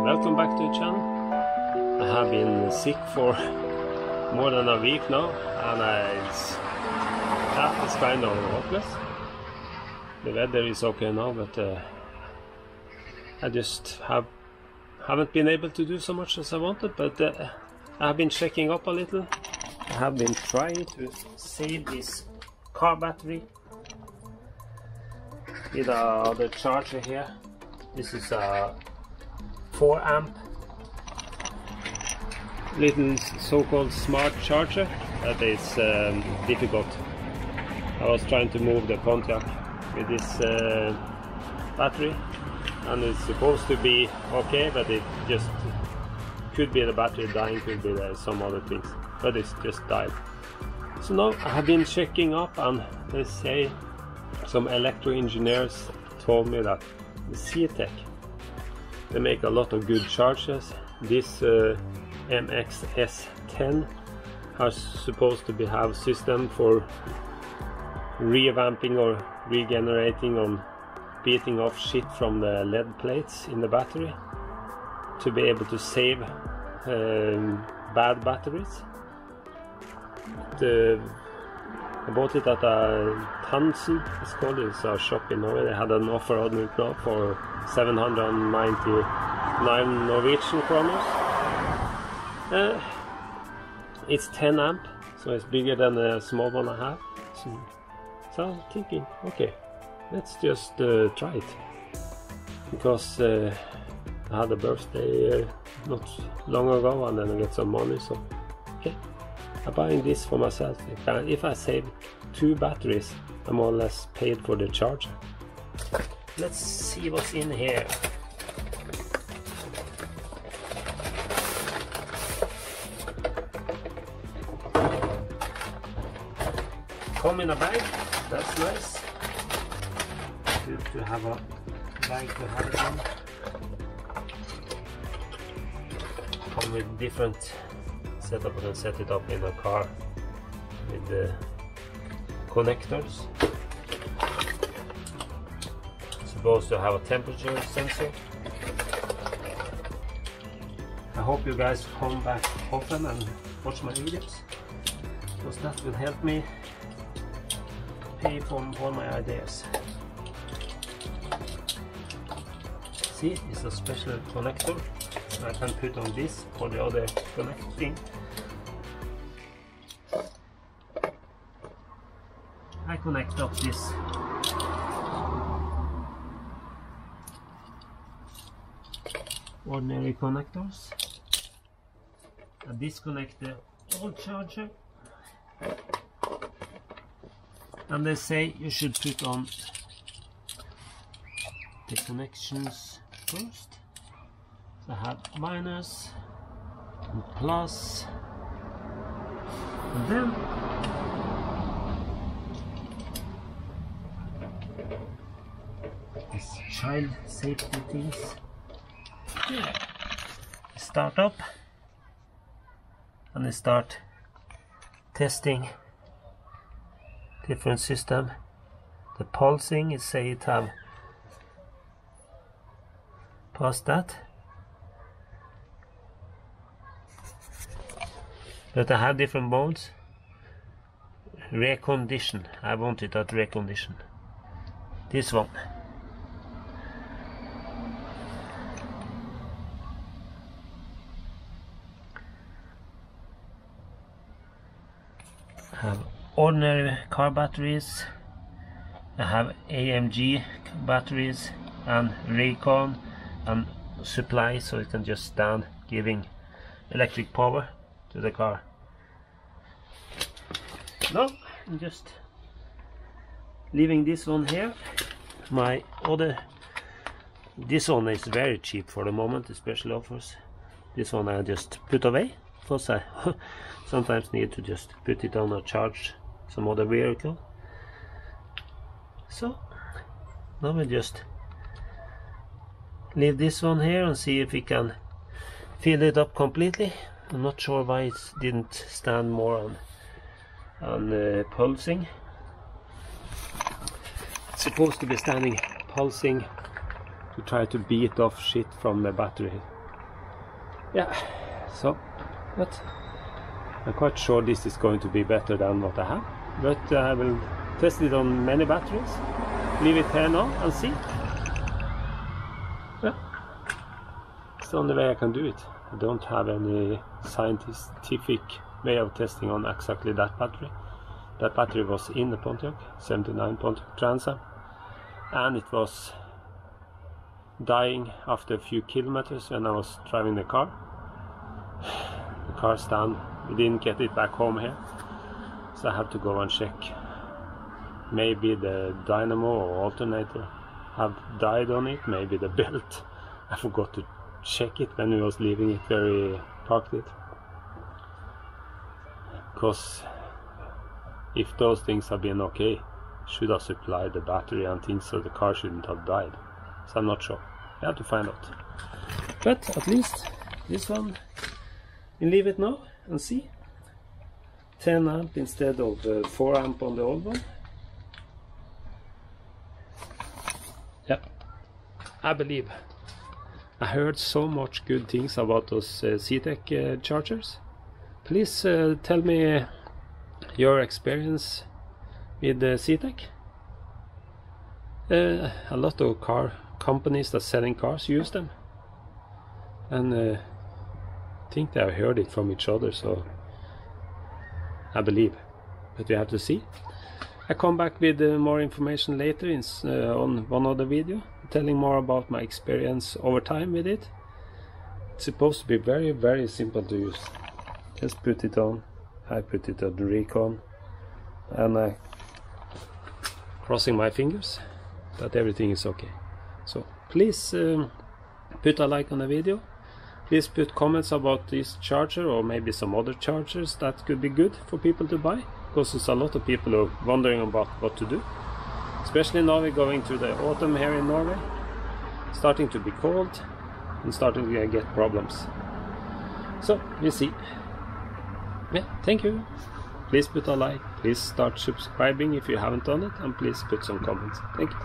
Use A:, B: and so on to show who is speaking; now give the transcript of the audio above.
A: Welcome back to the channel. I have been sick for more than a week now, and it's kind of hopeless. The weather is okay now, but I just haven't been able to do so much as I wanted. But I have been checking up a little. I have been trying to save this car battery with the charger here. This is a 4 amp little so-called smart charger that is difficult. I was trying to move the Pontiac with this battery, and it's supposed to be okay, but it just could be the battery dying, could be some other things, but it's just died. So now I have been checking up, and they say some electro engineers told me that the Ctek, they make a lot of good chargers. This MXS 10 are supposed to have system for revamping or regenerating on beating off shit from the lead plates in the battery to be able to save bad batteries. I bought it at a Hansen, it's called. It's a shop in Norway. They had an offer on it now for 799 Norwegian kroners. It's 10 amp, so it's bigger than the small one I have. So I'm thinking, okay, let's just try it, because I had a birthday not long ago, and then I get some money, so okay, I'm buying this for myself. If I save 2 batteries, I'm more or less paid for the charger. Let's see what's in here. Come in a bag, that's nice. Good to have a bag to have it on. Come with different setup. I can set it up in a car with the connectors. Supposed to have a temperature sensor. I hope you guys come back often and watch my videos, because that will help me pay for all my ideas. See, it's a special connector I can put on this for the other connecting. I connect up this ordinary connectors. I disconnect the old charger, and they say you should put on the connections first. So I have minus and plus, and then this child safety things. Start up, and they start testing different system. The pulsing is say it have passed that, but I have different modes. Recondition, I want it at recondition. This one. I have ordinary car batteries, I have AMG batteries and Raycon and supply, so it can just stand giving electric power to the car. No, I'm just leaving this one here. My other, this one is very cheap for the moment, the special offers. This one I just put away, because I sometimes need to just put it on a charge some other vehicle. So now we just leave this one here and see if we can fill it up completely. I'm not sure why it didn't stand more on pulsing. It's supposed to be standing pulsing to try to beat off shit from the battery. Yeah, so, but I'm quite sure this is going to be better than what I have, but I will test it on many batteries, leave it here now and see. Yeah, it's the only way I can do it. I don't have any scientific way of testing on exactly that battery. That battery was in the Pontiac, 79 Pontiac Trans Am, and it was dying after a few kilometers when I was driving the car. The car stand, we didn't get it back home here, so I have to go and check. Maybe the dynamo or alternator have died on it, maybe the belt. I forgot to check it when we was leaving it where we parked it. Because if those things have been okay, should have supplied the battery and things, so the car shouldn't have died. So I'm not sure. I have to find out. But at least this one, we leave it now and see. 10 amp instead of 4 amp on the old one. Yeah, I believe. I heard so much good things about those Ctek chargers. Please tell me your experience with Ctek. A lot of car companies that selling cars use them, and I think they have heard it from each other, so I believe, but we have to see. I come back with more information later on one other video, telling more about my experience over time with it. It's supposed to be very, very simple to use. Just put it on. I put it on the recon, and I crossing my fingers that everything is okay. So please put a like on the video. Please put comments about this charger or maybe some other chargers that could be good for people to buy, because there's a lot of people who are wondering about what to do, especially now we're going through the autumn here in Norway, starting to be cold and starting to get problems. So we'll see. Yeah, thank you. Please put a like, please start subscribing if you haven't done it, and please put some comments. Thank you.